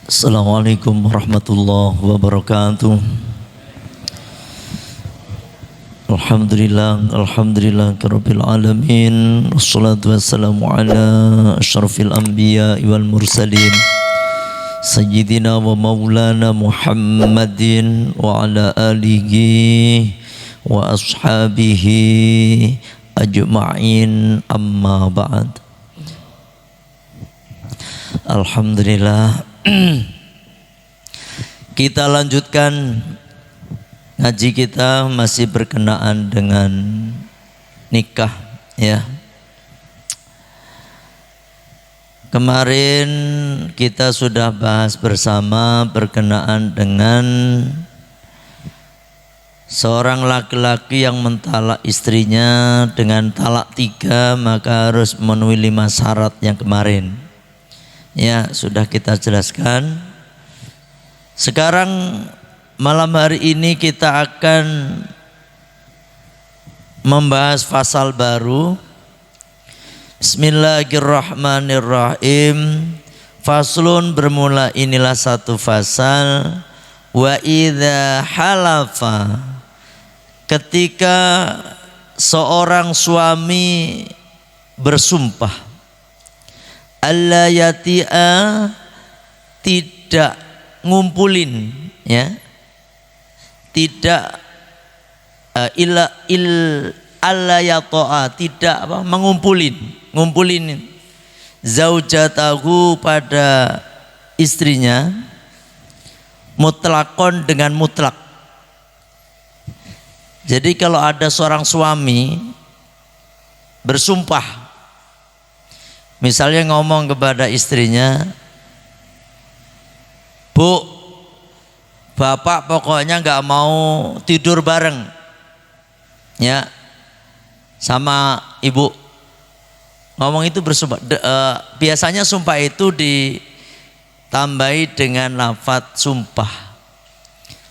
Assalamualaikum warahmatullahi wabarakatuh. Alhamdulillah rabbil alamin. Wassalatu wassalamu ala asyrafil anbiya wal mursalin sayyidina wa maulana Muhammadin wa ala alihi wa ashabihi ajma'in, amma ba'd. Alhamdulillah, kita lanjutkan ngaji kita masih berkenaan dengan nikah ya. Kemarin kita sudah bahas bersama berkenaan dengan seorang laki-laki yang mentalak istrinya dengan talak 3, maka harus memenuhi 5 syarat yang kemarin ya, sudah kita jelaskan. Sekarang malam hari ini kita akan membahas fasal baru. Bismillahirrahmanirrahim. Faslun, bermula inilah satu fasal. Wa idza halafa, ketika seorang suami bersumpah, alla yati'a, tidak ngumpulin ya, tidak alla yata'a, tidak ngumpulin zaujatahu, pada istrinya, mutlakon, dengan mutlak. Jadi kalau ada seorang suami bersumpah, misalnya ngomong kepada istrinya, Bu, bapak pokoknya nggak mau tidur bareng ya sama ibu, ngomong itu bersumpah. Biasanya sumpah itu ditambahi dengan lafadz sumpah.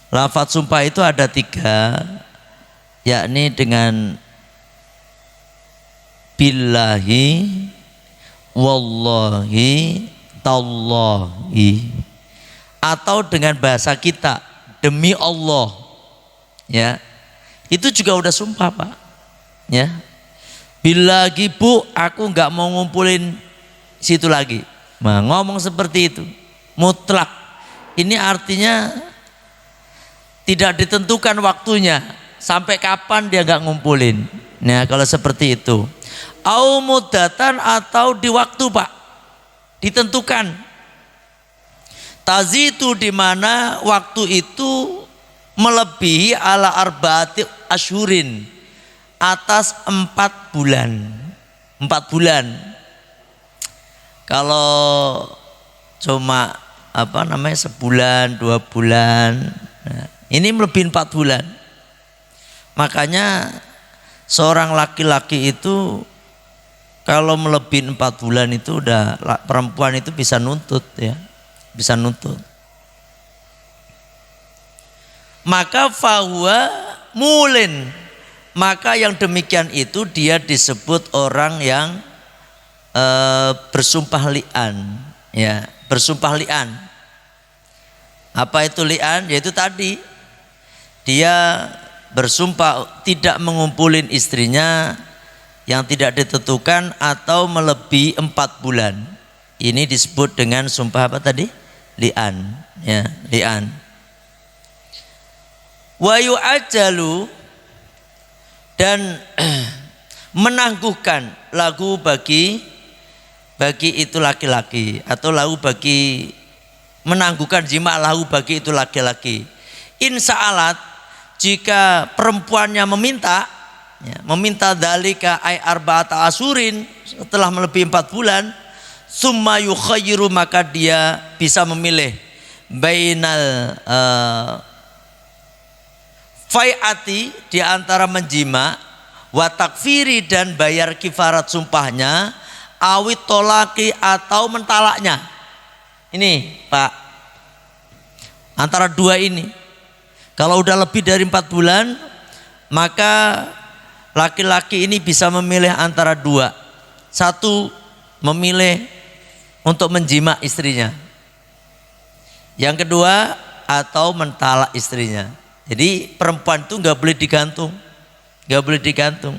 Lafadz sumpah itu ada 3, yakni dengan billahi, wallahi, tallahi, atau dengan bahasa kita demi Allah ya, itu juga udah sumpah Pak ya. Billahi, Bu, aku nggak mau ngumpulin situ lagi, nah, ngomong seperti itu mutlak. Ini artinya tidak ditentukan waktunya sampai kapan dia nggak ngumpulin. Nah kalau seperti itu, au mudatan, atau di waktu Pak, ditentukan. Tazitu, di mana waktu itu melebihi ala arba'ati asyhurin, atas 4 bulan. 4 bulan. Kalau cuma sebulan, 2 bulan, nah, ini melebihi 4 bulan. Makanya seorang laki-laki itu kalau melebihi 4 bulan itu udah, perempuan itu bisa nuntut ya, bisa nuntut. Maka fahuwa mulin, maka yang demikian itu dia disebut orang yang bersumpah li'an ya, bersumpah li'an. Apa itu li'an? Yaitu tadi dia bersumpah tidak mengumpulin istrinya yang tidak ditentukan atau melebihi 4 bulan. Ini disebut dengan sumpah apa tadi? Li'an ya, li'an. Wa yu'ajjalu, dan menangguhkan lagu bagi itu laki-laki, atau lahu bagi, menangguhkan jima lahu bagi itu laki-laki. Insa'alat, jika perempuannya meminta ya, meminta dalika ay arba'ata asurin, setelah melebihi 4 bulan, summa yukhayyiru, maka dia bisa memilih bainal fai'ati, di antara menjima, wa takfiri, dan bayar kifarat sumpahnya, awit tolaki, atau mentalaknya. Ini Pak, antara dua ini. Kalau udah lebih dari 4 bulan, maka laki-laki ini bisa memilih antara dua. Satu, memilih untuk menjima istrinya. Yang kedua, atau mentalak istrinya. Jadi perempuan itu nggak boleh digantung, nggak boleh digantung.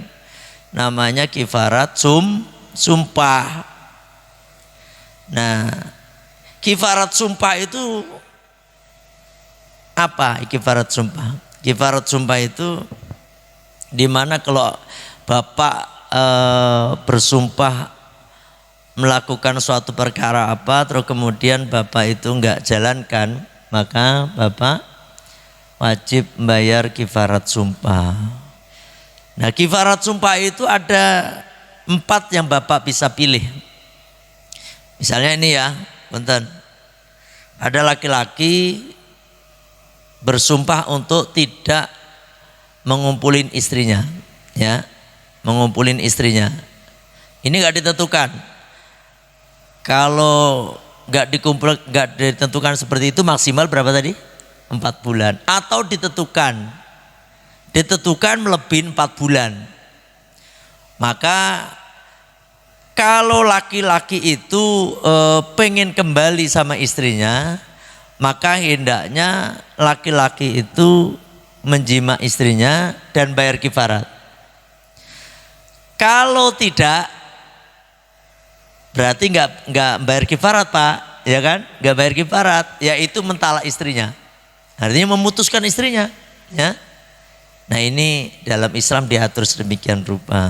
Namanya kifarat sumpah. Nah, kifarat sumpah itu apa? Kifarat sumpah. Kifarat sumpah itu dimana kalau bapak bersumpah melakukan suatu perkara apa, terus kemudian bapak itu nggak jalankan, maka bapak wajib membayar kifarat sumpah. Nah, kifarat sumpah itu ada 4 yang bapak bisa pilih. Misalnya ini ya, punten. Ada laki-laki bersumpah untuk tidak mengumpulin istrinya, ya, mengumpulin istrinya. Ini nggak ditentukan. Kalau nggak ditentukan seperti itu, maksimal berapa tadi? 4 bulan. Atau ditentukan melebihi 4 bulan. Maka kalau laki-laki itu pengen kembali sama istrinya, maka hendaknya laki-laki itu menjima istrinya dan bayar kifarat. Kalau tidak, berarti nggak bayar kifarat Pak, ya kan? Nggak bayar kifarat, yaitu mentalak istrinya. Artinya memutuskan istrinya, ya. Nah, ini dalam Islam diatur sedemikian rupa,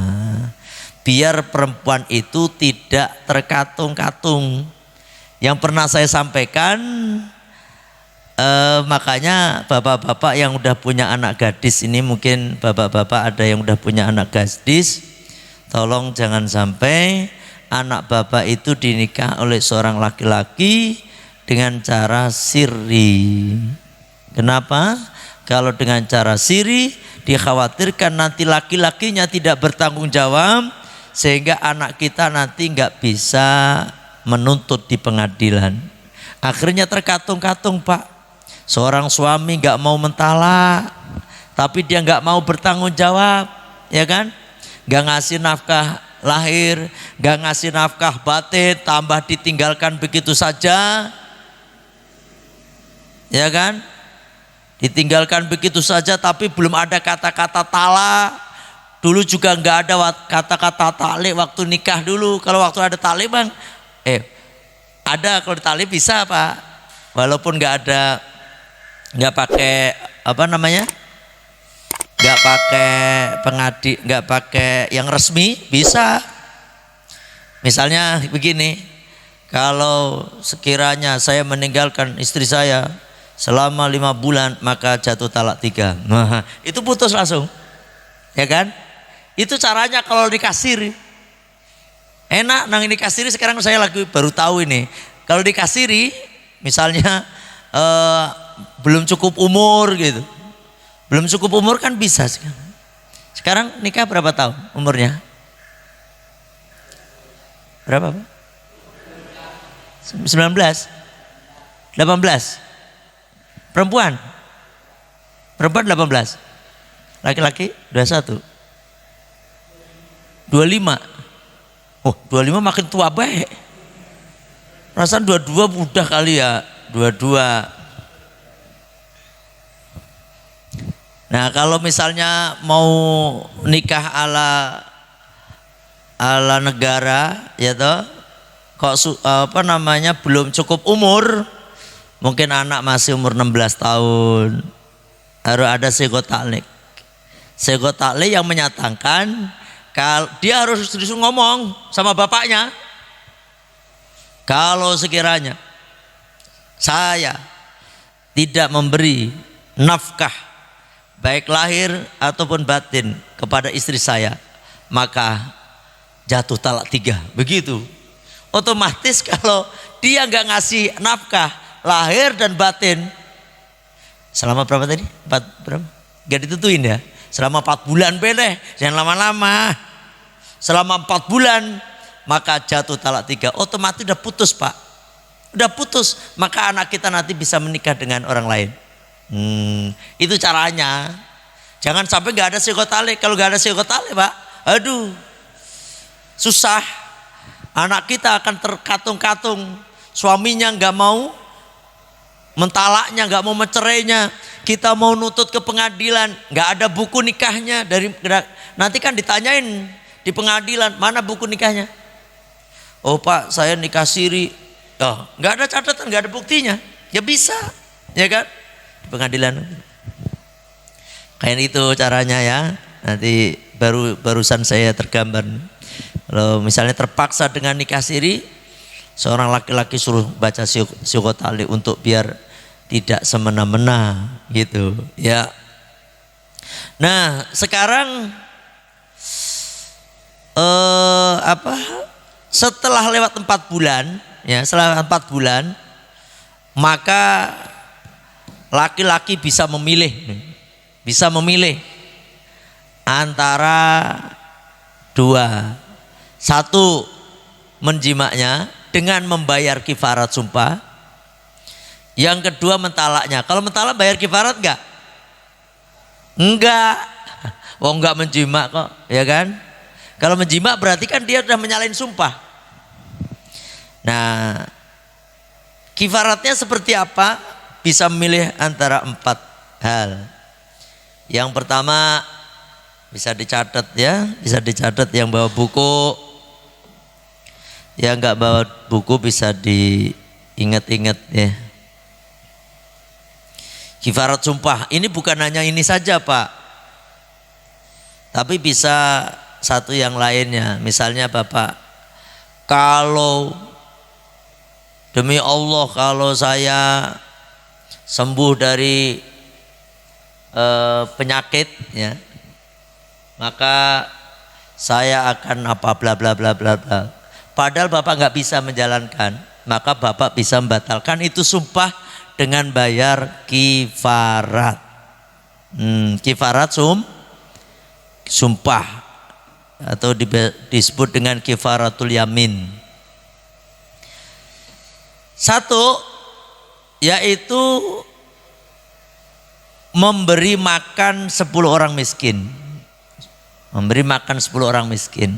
biar perempuan itu tidak terkatung-katung. Yang pernah saya sampaikan, makanya bapak-bapak yang udah punya anak gadis ini, mungkin bapak-bapak ada yang udah punya anak gadis, tolong jangan sampai anak bapak itu dinikah oleh seorang laki-laki dengan cara sirri. Kenapa? Kalau dengan cara sirri, dikhawatirkan nanti laki-lakinya tidak bertanggung jawab, sehingga anak kita nanti nggak bisa menuntut di pengadilan. Akhirnya terkatung-katung Pak. Seorang suami nggak mau mentalak, tapi dia nggak mau bertanggung jawab, ya kan? Nggak ngasih nafkah lahir, nggak ngasih nafkah batin, tambah ditinggalkan begitu saja, ya kan? Ditinggalkan begitu saja, tapi belum ada kata-kata talak. Dulu juga nggak ada kata-kata taklik waktu nikah dulu. Kalau waktu ada taklik bang, ada kalau taklik bisa Pak. Walaupun nggak pakai apa namanya, nggak pakai pengadi, nggak pakai yang resmi, bisa. Misalnya begini, kalau sekiranya saya meninggalkan istri saya selama 5 bulan, maka jatuh talak 3. Nah, itu putus langsung, ya kan? Itu caranya kalau dikasiri. Enak nang ini kasiri. Sekarang saya lagi baru tahu ini. Kalau dikasiri, misalnya belum cukup umur gitu, belum cukup umur kan bisa sekarang. Sekarang nikah berapa tahun umurnya? Berapa Pak? 19? 18? Perempuan 18, laki-laki 21, 25. Oh, 25 makin tua baik. Perasaan 22 udah kali ya, 22. Nah, kalau misalnya mau nikah ala negara, ya toh, kok belum cukup umur. Mungkin anak masih umur 16 tahun, harus ada sego taklik. Sego taklik yang menyatakan kalau dia harus disuruh ngomong sama bapaknya, kalau sekiranya saya tidak memberi nafkah baik lahir ataupun batin kepada istri saya, maka jatuh talak 3. Begitu. Otomatis kalau dia nggak ngasih nafkah lahir dan batin selama berapa tadi? 4 berapa? Gak ditentuin ya. Selama 4 bulan boleh, jangan lama-lama. Selama 4 bulan maka jatuh talak 3. Otomatis udah putus Pak. Udah putus, maka anak kita nanti bisa menikah dengan orang lain. Itu caranya. Jangan sampai nggak ada psikotali. Kalau nggak ada psikotali, Pak, aduh, susah. Anak kita akan terkatung-katung. Suaminya nggak mau mentalaknya, nggak mau mencerainya. Kita mau nutut ke pengadilan, nggak ada buku nikahnya. Nanti kan ditanyain di pengadilan, mana buku nikahnya? Oh Pak, saya nikah siri. Oh, nggak ada catatan, nggak ada buktinya. Ya bisa, ya kan? Di pengadilan. Kayak itu caranya ya. Nanti barusan saya tergambar. Kalau misalnya terpaksa dengan nikah siri, seorang laki-laki suruh baca psikotali untuk biar tidak semena-mena gitu ya. Nah sekarang setelah lewat 4 bulan ya, setelah 4 bulan maka laki-laki bisa memilih antara 2. 1, menjimaknya dengan membayar kifarat sumpah. Yang kedua, mentalaknya. Kalau mentalak bayar kifarat enggak? Enggak. Oh enggak menjimak kok, ya kan? Kalau menjimak berarti kan dia sudah menyalahin sumpah. Nah, kifaratnya seperti apa? Bisa memilih antara 4 hal. Yang pertama bisa dicatat ya, bisa dicatat yang bawa buku. Yang enggak bawa buku bisa diingat-ingat ya. Kifarat sumpah ini bukan hanya ini saja Pak, tapi bisa satu yang lainnya. Misalnya Bapak, kalau demi Allah kalau saya sembuh dari penyakit ya, maka saya akan apa bla bla bla bla bla. Padahal Bapak nggak bisa menjalankan, maka Bapak bisa membatalkan itu sumpah dengan bayar kifarat. Kifarat sumpah atau disebut dengan kifaratul yamin. 1 yaitu memberi makan 10 orang miskin. Memberi makan 10 orang miskin.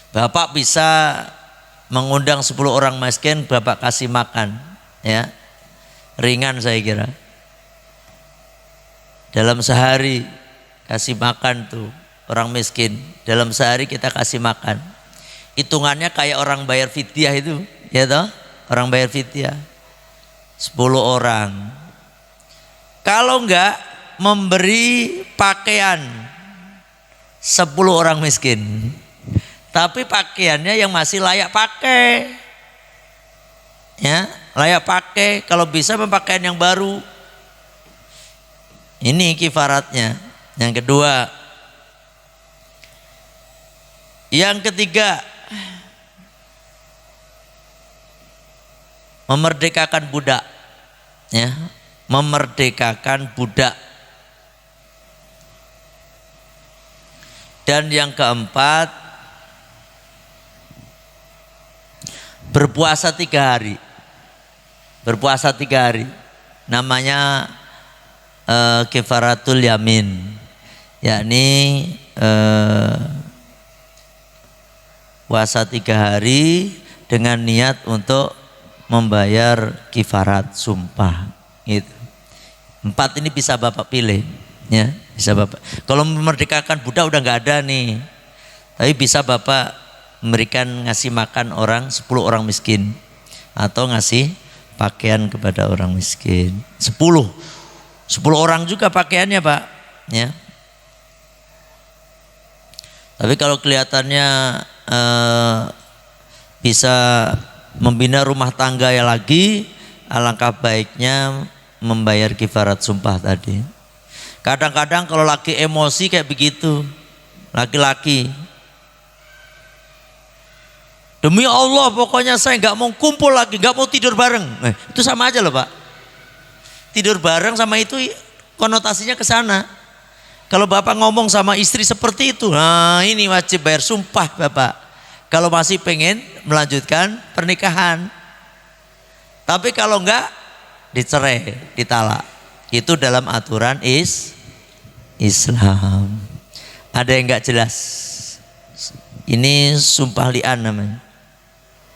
Bapak bisa mengundang 10 orang miskin, Bapak kasih makan ya. Ringan saya kira. Dalam sehari kasih makan tuh orang miskin. Dalam sehari kita kasih makan. Hitungannya kayak orang bayar fidyah itu, ya toh? Orang bayar fidyah. 10 orang. Kalau enggak memberi pakaian 10 orang miskin. Tapi pakaiannya yang masih layak pakai. Ya, layak pakai, kalau bisa berpakaian yang baru. Ini kifaratnya. Yang kedua. Yang ketiga, memerdekakan budak. Ya, memerdekakan budak. Dan yang keempat, berpuasa 3 hari. Berpuasa 3 hari. Namanya kifaratul yamin. Yakni puasa 3 hari dengan niat untuk membayar kifarat sumpah. Gitu. 4 ini bisa Bapak pilih. Ya, bisa Bapak. Kalau memerdekakan budak udah nggak ada nih. Tapi bisa Bapak memberikan, ngasih makan 10 orang miskin, atau ngasih pakaian kepada orang miskin 10 orang juga pakaiannya Pak ya. Tapi kalau kelihatannya bisa membina rumah tangga ya lagi, alangkah baiknya membayar kifarat sumpah tadi. Kadang-kadang kalau laki emosi kayak begitu, laki-laki, demi Allah pokoknya saya nggak mau kumpul lagi, nggak mau tidur bareng. Itu sama aja loh Pak. Tidur bareng sama itu konotasinya ke sana. Kalau Bapak ngomong sama istri seperti itu, nah ini wajib bayar sumpah Bapak. kalau masih pengen melanjutkan pernikahan. Tapi kalau enggak, dicerai, ditalak. Itu dalam aturan Islam. Ada yang enggak jelas? Ini sumpah li'an namanya.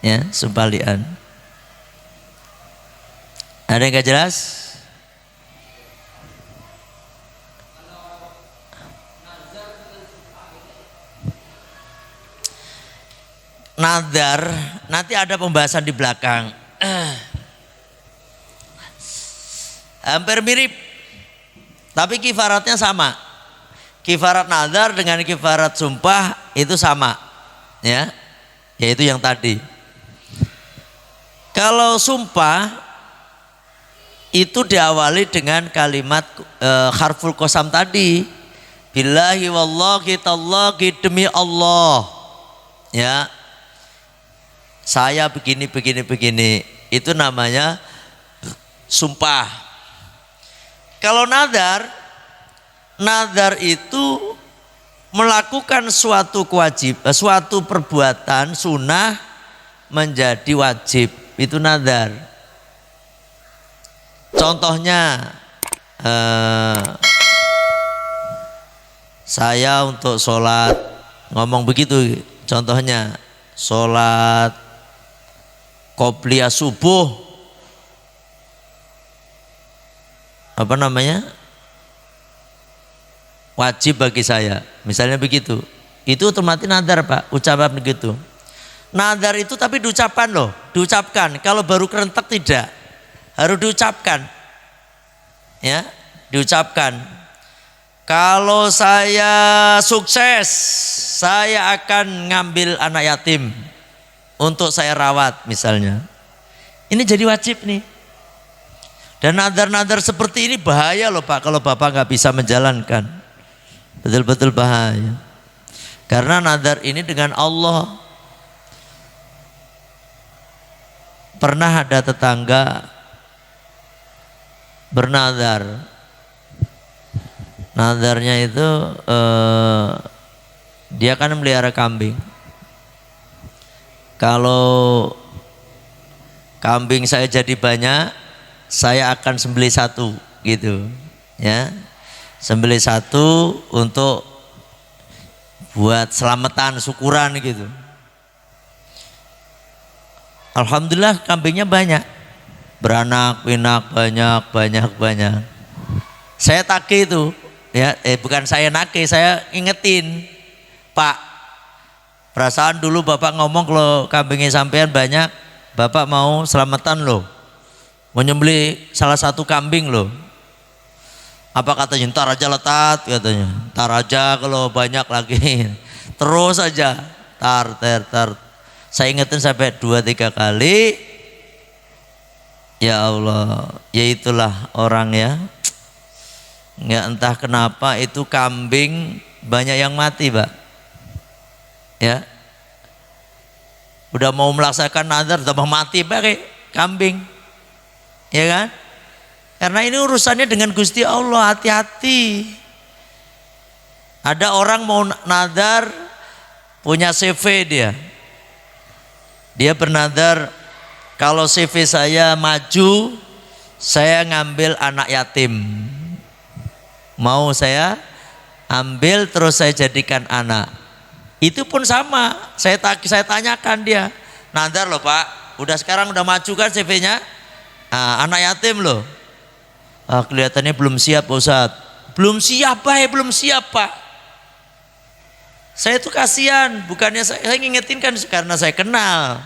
Ya, sumpah li'an. Ada yang enggak jelas? Nadar, nanti ada pembahasan di belakang. Hampir mirip, tapi kifaratnya sama. Kifarat nadar dengan kifarat sumpah itu sama, ya, yaitu yang tadi. Kalau sumpah itu diawali dengan kalimat harful qasam tadi, billahi wallahi tallahi, demi Allah, ya, saya begini. Itu namanya sumpah. Kalau nadar itu melakukan suatu suatu perbuatan sunnah menjadi wajib. Itu nadar. Contohnya saya untuk sholat ngomong begitu. Contohnya sholat qobliyah subuh, apa namanya, wajib bagi saya, misalnya begitu. Itu otomatis nadar, Pak, ucapan begitu. Nadar itu tapi diucapkan loh, diucapkan. Kalau baru kerentek tidak, harus diucapkan, ya, diucapkan. Kalau saya sukses, saya akan ngambil anak yatim untuk saya rawat misalnya. Ini jadi wajib nih. Dan nadar-nadar seperti ini bahaya loh Pak, kalau Bapak nggak bisa menjalankan. Betul-betul bahaya. Karena nadar ini dengan Allah. Pernah ada tetangga bernadar. Nadarnya itu dia kan melihara kambing. Kalau kambing saya jadi banyak, saya akan sembelih satu gitu, ya, sembelih satu untuk buat selamatan, syukuran gitu. Alhamdulillah kambingnya banyak, beranak pinak banyak. Saya tagih itu, ya, bukan saya nagih, saya ingetin, Pak, perasaan dulu Bapak ngomong kalau kambingnya sampean banyak, Bapak mau selamatan loh, menyembelih salah satu kambing loh. Apa katanya? Ntar aja letat katanya. Ntar aja kalau banyak lagi. Terus aja. Tar. Saya ingetin sampai 2-3 kali. Ya Allah, ya itulah orang ya. Nggak entah kenapa itu kambing banyak yang mati, Pak. Ya. Udah mau melaksanakan nazar, tambah mati pakai kambing. Ya kan? Karena ini urusannya dengan Gusti Allah, hati-hati. Ada orang mau nazar, punya CV dia. Dia bernazar, kalau CV saya maju, saya ngambil anak yatim. Mau saya ambil terus saya jadikan anak. Itu pun sama, saya tanyakan dia, nazar loh Pak, udah sekarang udah maju kan CV-nya? Anak yatim loh. Kelihatannya belum siap Pak Ustadz. Belum siap Pak. Saya itu kasihan, bukannya saya ngingetin kan karena saya kenal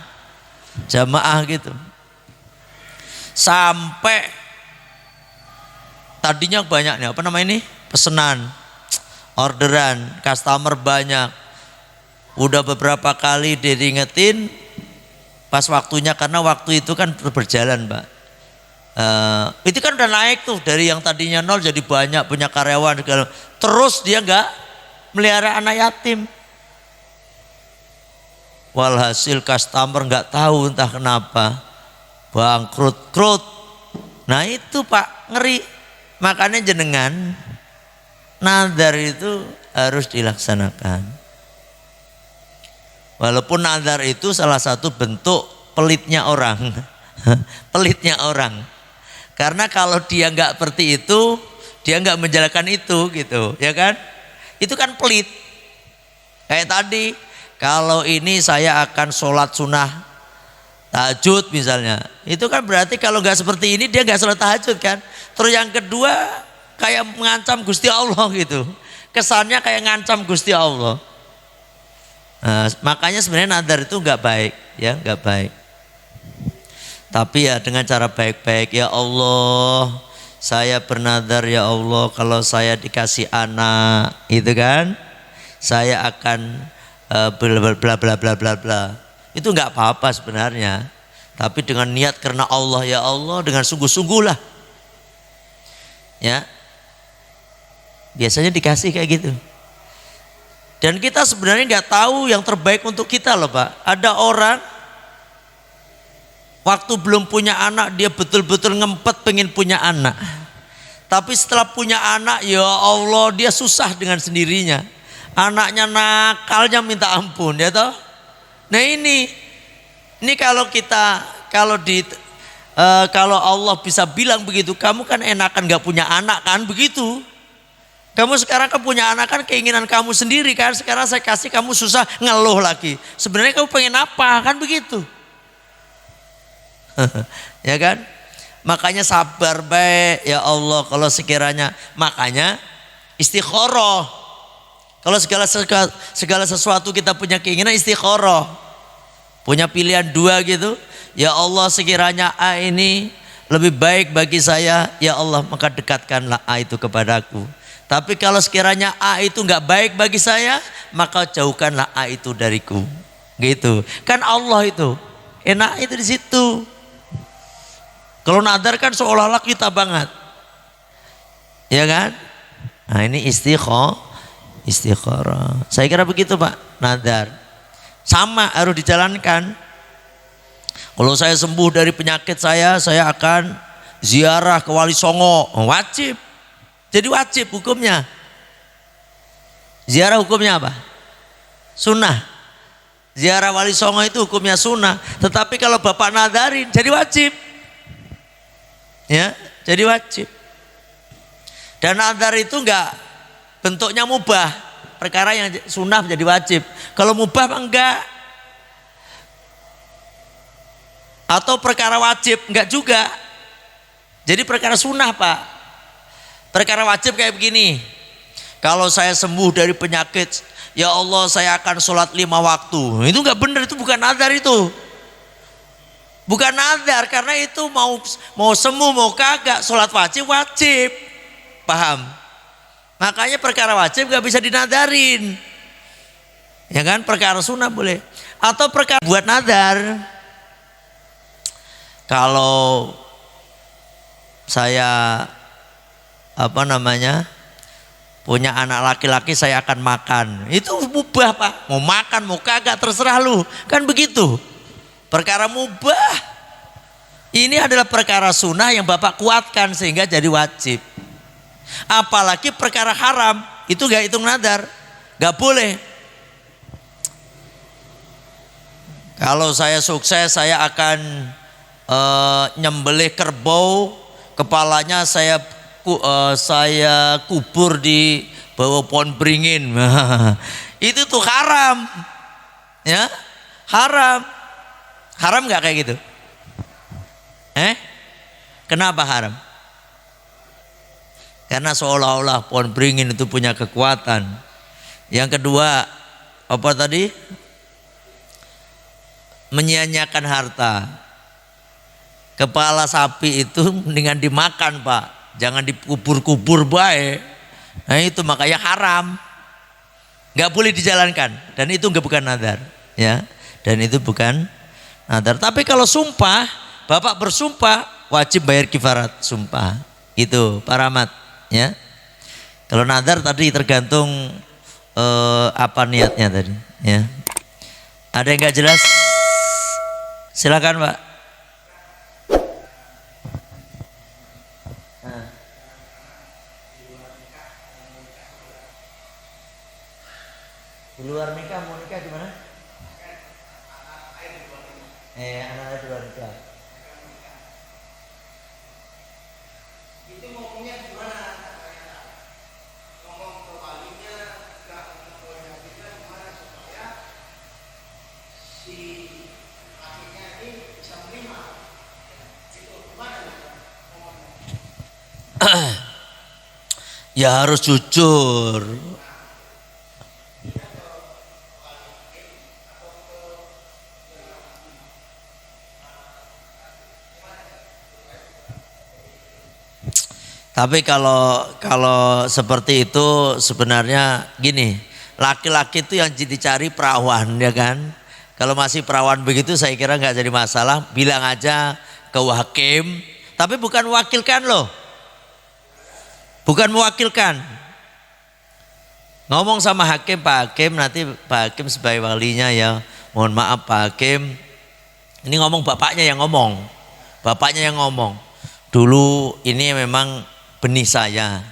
jamaah gitu. Sampai tadinya banyak nih, apa namanya ini? Pesanan, orderan, customer banyak. Udah beberapa kali diingetin, pas waktunya, karena waktu itu kan berjalan Pak. Itu kan udah naik tuh, dari yang tadinya 0 jadi banyak, punya karyawan segala. Terus dia nggak melihara anak yatim. Walhasil customer nggak tahu entah kenapa bangkrut. Nah itu Pak, ngeri. Makanya jenengan nazar itu harus dilaksanakan. Walaupun nazar itu salah satu bentuk pelitnya orang. Pelitnya orang. Karena kalau dia nggak seperti itu, dia nggak menjalankan itu gitu, ya kan? Itu kan pelit. Kayak tadi, kalau ini saya akan sholat sunnah tahajud misalnya, itu kan berarti kalau nggak seperti ini dia nggak sholat tahajud kan. Terus yang kedua kayak mengancam Gusti Allah gitu, kesannya kayak ngancam Gusti Allah. Nah, makanya sebenarnya nazar itu nggak baik, ya nggak baik. Tapi ya dengan cara baik-baik, ya Allah, saya bernazar ya Allah kalau saya dikasih anak, itu kan, saya akan bla bla bla bla bla bla. Itu nggak apa-apa sebenarnya. Tapi dengan niat karena Allah, ya Allah, dengan sungguh-sungguh lah. Ya. Biasanya dikasih kayak gitu. Dan kita sebenarnya nggak tahu yang terbaik untuk kita loh Pak. Ada orang waktu belum punya anak dia betul-betul ngempet pengen punya anak. Tapi setelah punya anak, ya Allah, dia susah dengan sendirinya. Anaknya nakalnya minta ampun, ya toh. Nah ini kalau kita kalau Allah bisa bilang begitu, kamu kan enakan nggak punya anak kan begitu. Kamu sekarang kan punya anak kan keinginan kamu sendiri kan. Sekarang saya kasih kamu susah ngeluh lagi. Sebenarnya kamu pengen apa kan begitu. Ya kan? Makanya sabar baik ya Allah kalau sekiranya, makanya istikharah. Kalau segala sesuatu kita punya keinginan istikharah. Punya pilihan dua gitu. Ya Allah sekiranya A ini lebih baik bagi saya, ya Allah maka dekatkanlah A itu kepadaku. Tapi kalau sekiranya A itu enggak baik bagi saya, maka jauhkanlah A itu dariku. Gitu. Kan Allah itu. Enak itu di situ. Kalau nazar kan seolah-olah kita banget. Ya kan? Nah ini istikharah. Saya kira begitu Pak, nazar. Sama harus dijalankan. Kalau saya sembuh dari penyakit saya akan ziarah ke Wali Songo. Wajib. Jadi wajib hukumnya. Ziarah hukumnya apa? Sunnah. Ziarah Wali Songo itu hukumnya sunnah. Tetapi kalau Bapak nadarin jadi wajib. Ya, jadi wajib. Dan nazar itu enggak bentuknya mubah. Perkara yang sunnah menjadi wajib. Kalau mubah enggak. Atau perkara wajib enggak juga. Jadi perkara sunnah Pak. Perkara wajib kayak begini. Kalau saya sembuh dari penyakit, ya Allah saya akan sholat 5 waktu. Itu enggak benar, itu bukan nazar itu. Bukan nazar, karena itu mau sembuh mau kagak, sholat wajib. Paham? Makanya perkara wajib gak bisa dinadarin. Ya kan, perkara sunnah boleh. Atau perkara buat nazar. Kalau saya punya anak laki-laki saya akan makan. Itu mubah Pak. Mau makan mau kagak terserah lu. Kan begitu. Perkara mubah. Ini adalah perkara sunnah yang Bapak kuatkan sehingga jadi wajib. Apalagi perkara haram, itu gak hitung nazar. Gak boleh. Kalau saya sukses saya akan nyembelih kerbau, kepalanya saya kubur di bawah pohon beringin. Itu tuh haram. Ya, haram. Haram nggak kayak gitu? Kenapa haram? Karena seolah-olah pohon beringin itu punya kekuatan. Yang kedua, apa tadi? Menyia-nyiakan harta. Kepala sapi itu mendingan dimakan Pak, jangan dikubur-kubur baik. Nah itu makanya haram, nggak boleh dijalankan. Dan itu bukan nazar, ya. Dan itu bukan nazar. Tapi kalau sumpah, Bapak bersumpah wajib bayar kifarat sumpah. Itu Pak Rahmat, ya. Kalau nazar tadi tergantung apa niatnya tadi, ya. Ada yang nggak jelas? Silakan Pak. Di luar nikah mau nikah gimana? Anak-anak di luar nikah. Ya harus jujur. Tapi kalau seperti itu sebenarnya gini, laki-laki itu yang dicari perawan ya kan. Kalau masih perawan begitu saya kira nggak jadi masalah, bilang aja ke hakim, tapi bukan mewakilkan loh. Bukan mewakilkan. Ngomong sama hakim, Pak Hakim, nanti Pak Hakim sebagai walinya ya, mohon maaf Pak Hakim. Ini ngomong bapaknya yang ngomong. Bapaknya yang ngomong. Dulu ini memang benih saya.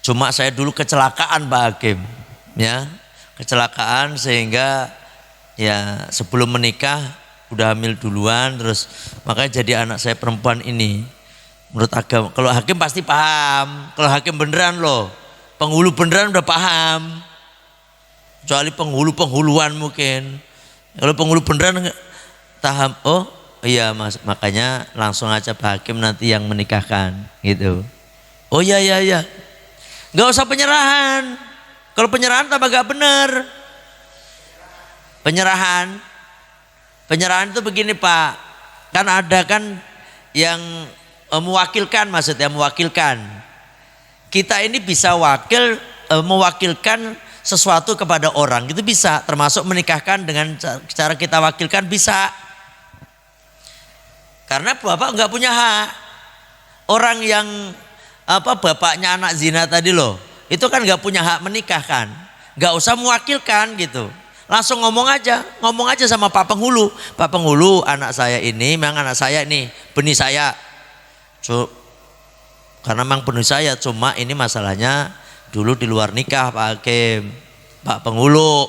Cuma saya dulu kecelakaan Pak Hakim. Ya, kecelakaan sehingga ya sebelum menikah udah hamil duluan, terus makanya jadi anak saya perempuan ini. Menurut agama, kalau hakim pasti paham. Kalau hakim beneran loh, penghulu beneran udah paham. Kecuali penghuluan mungkin. Kalau penghulu beneran paham, oh iya mas, makanya langsung aja Pak Hakim nanti yang menikahkan gitu. Oh iya, nggak usah penyerahan. Kalau penyerahan tambah gak bener. Penyerahan itu begini Pak, kan ada kan yang mewakilkan, maksudnya mewakilkan. Kita ini bisa mewakilkan sesuatu kepada orang, itu bisa, termasuk menikahkan dengan cara kita wakilkan bisa. Karena bapak nggak punya hak. Orang yang bapaknya anak zina tadi loh, itu kan nggak punya hak menikahkan, nggak usah mewakilkan gitu. Langsung ngomong aja sama Pak Penghulu. Pak Penghulu, anak saya ini, memang anak saya ini, benih saya. Karena memang benih saya, cuma ini masalahnya dulu di luar nikah Pak Hakim, Pak Penghulu.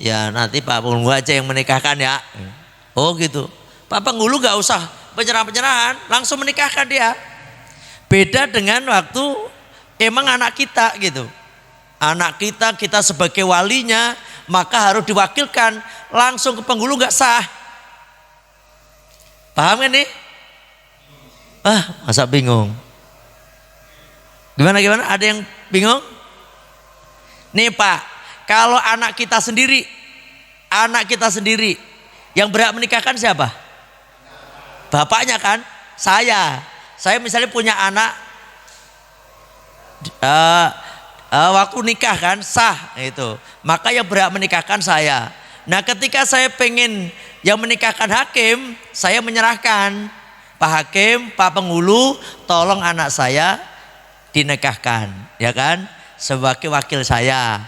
Ya nanti Pak Penghulu aja yang menikahkan ya. Oh gitu. Pak Penghulu gak usah penyerahan, langsung menikahkan dia. Beda dengan waktu emang anak kita gitu. Anak kita sebagai walinya, maka harus diwakilkan. Langsung ke penghulu gak sah. Paham kan nih? Masa bingung? Gimana? Ada yang bingung? Nih Pak, kalau anak kita sendiri yang berhak menikahkan siapa? Bapaknya kan? Saya misalnya punya anak, waktu nikah kan sah itu, maka yang berhak menikahkan saya. Nah ketika saya pengen yang menikahkan hakim, saya menyerahkan, Pak Hakim, Pak Penghulu, tolong anak saya dinikahkan, ya kan, sebagai wakil saya.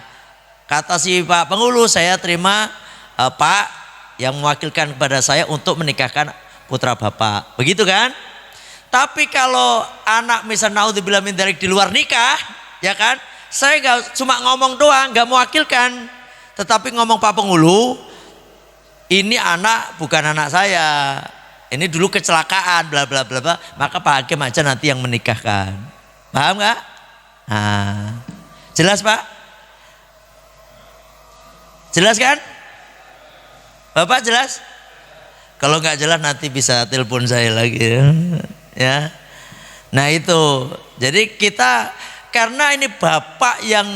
Kata si Pak Penghulu, saya terima Pak yang mewakilkan kepada saya untuk menikahkan putra bapak, begitu kan? Tapi kalau anak misalnya naudzubillah min dzalik di luar nikah, ya kan, saya gak cuma ngomong doang, gak mewakilkan, tetapi ngomong Pak Penghulu, ini anak bukan anak saya, ini dulu kecelakaan bla bla bla bla, maka Pak Hakim aja nanti yang menikahkan. Paham gak? Nah, jelas Pak? Jelas kan? Bapak jelas? Kalau nggak jelas nanti bisa telepon saya lagi ya. Nah itu, jadi kita karena ini bapak yang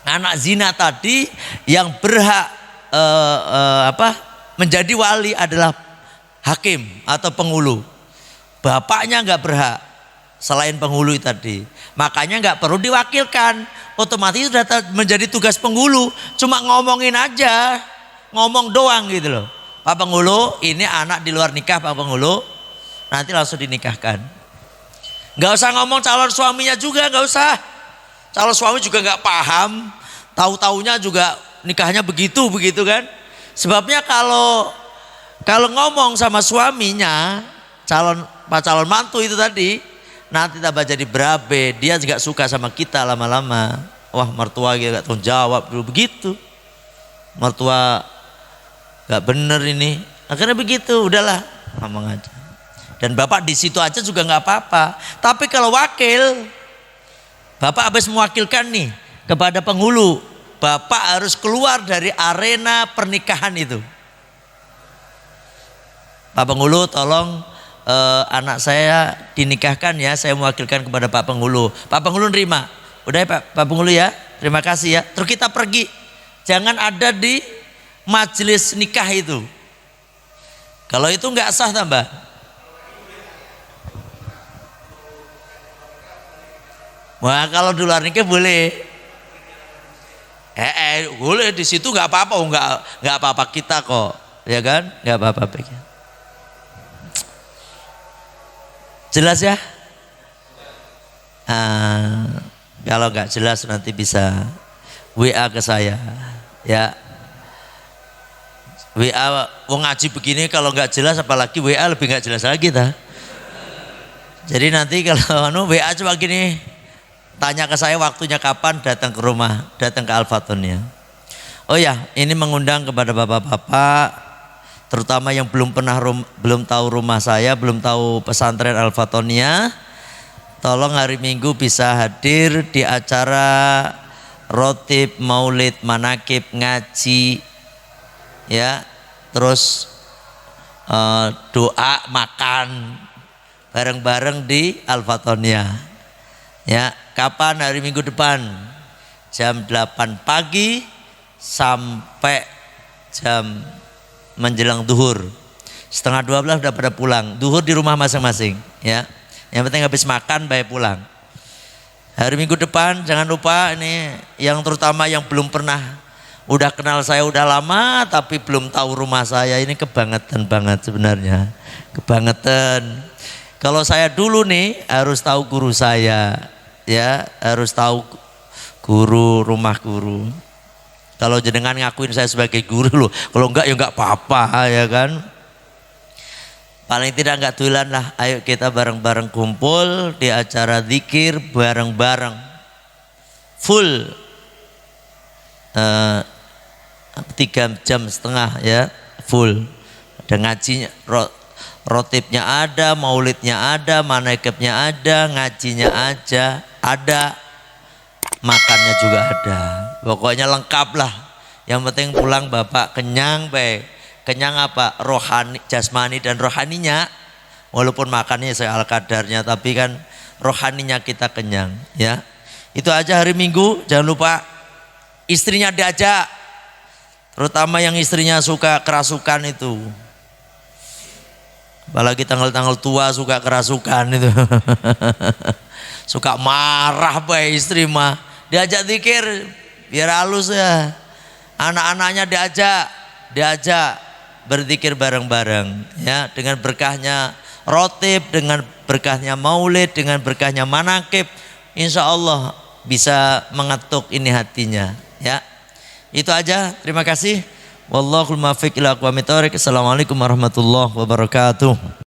anak zina tadi yang berhak menjadi wali adalah hakim atau penghulu. Bapaknya nggak berhak selain penghulu tadi, makanya nggak perlu diwakilkan, otomatis sudah menjadi tugas penghulu, cuma ngomongin aja, ngomong doang gitu loh. Pak Penghulu, ini anak di luar nikah Pak Penghulu, nanti langsung dinikahkan. Nggak usah ngomong calon suaminya juga, nggak usah. Calon suami juga nggak paham, tahu-taunya juga nikahnya begitu kan. Sebabnya kalau ngomong sama suaminya, calon mantu itu tadi, nanti tambah jadi berabe, dia juga suka sama kita lama-lama. Wah mertua gak tahu jawab dulu begitu. Mertua gak bener ini, Akhirnya begitu, udahlah ngomong aja. Dan bapak di situ aja juga nggak apa-apa. Tapi kalau wakil, bapak habis mewakilkan nih kepada penghulu, bapak harus keluar dari arena pernikahan itu. Pak penghulu, tolong anak saya dinikahkan ya, saya mewakilkan kepada Pak penghulu. Pak penghulu nerima. Udah ya Pak penghulu ya, terima kasih ya. Terus kita pergi. Jangan ada di majelis nikah itu. Kalau itu nggak sah tambah. Wah kalau di luar nikah boleh. Boleh di situ nggak apa-apa, nggak apa-apa kita kok, ya kan? Nggak apa-apa. Jelas ya? Kalau nggak jelas nanti bisa WA ke saya, ya. WA, wong ngaji begini kalau nggak jelas, apalagi WA lebih nggak jelas lagi ta. Jadi nanti kalau WA cuma gini, tanya ke saya waktunya kapan datang ke rumah, datang ke Al-Fatonia. Oh ya, ini mengundang kepada bapak-bapak, terutama yang belum tahu rumah saya, belum tahu pesantren Al-Fatonia, tolong hari Minggu bisa hadir di acara rotib, maulid, manakib, ngaji, ya, terus doa, makan bareng-bareng di Al-Fatonia. Ya, kapan? Hari Minggu depan jam 8 pagi sampai jam menjelang duhur. Setengah 12 udah pada pulang. Duhur di rumah masing-masing, ya. Yang penting habis makan baik pulang. Hari Minggu depan jangan lupa, ini yang terutama yang belum pernah, udah kenal saya udah lama tapi belum tahu rumah saya, ini kebangetan banget sebenarnya. Kebangetan. Kalau saya dulu nih harus tahu guru saya, ya, harus tahu guru, rumah guru. Kalau jenengan ngakuin saya sebagai guru loh, kalau enggak ya enggak apa-apa, ya kan. Paling tidak enggak tulan lah, ayo kita bareng-bareng kumpul di acara zikir bareng-bareng. Full 3,5 jam ya, full. Ada ngajinya, rotibnya ada, maulidnya ada, manakibnya ada, ngajinya aja ada, makannya juga ada. Pokoknya lengkap lah. Yang penting pulang bapak kenyang baik. Kenyang apa? Rohani, jasmani dan rohaninya. Walaupun makannya saya al-kadarnya, tapi kan rohaninya kita kenyang, ya. Itu aja hari Minggu. Jangan lupa istrinya diajak. Terutama yang istrinya suka kerasukan itu. Apalagi tanggal-tanggal tua suka kerasukan itu. Suka marah baik istri mah. Diajak zikir biar halus ya. Anak-anaknya diajak berzikir bareng-bareng, ya, dengan berkahnya rotib, dengan berkahnya maulid, dengan berkahnya manakib, insya Allah bisa mengetuk ini hatinya, ya. Itu aja, terima kasih. Wallahul muwaffiq ila aqwamit thoriq. Assalamualaikum warahmatullahi wabarakatuh.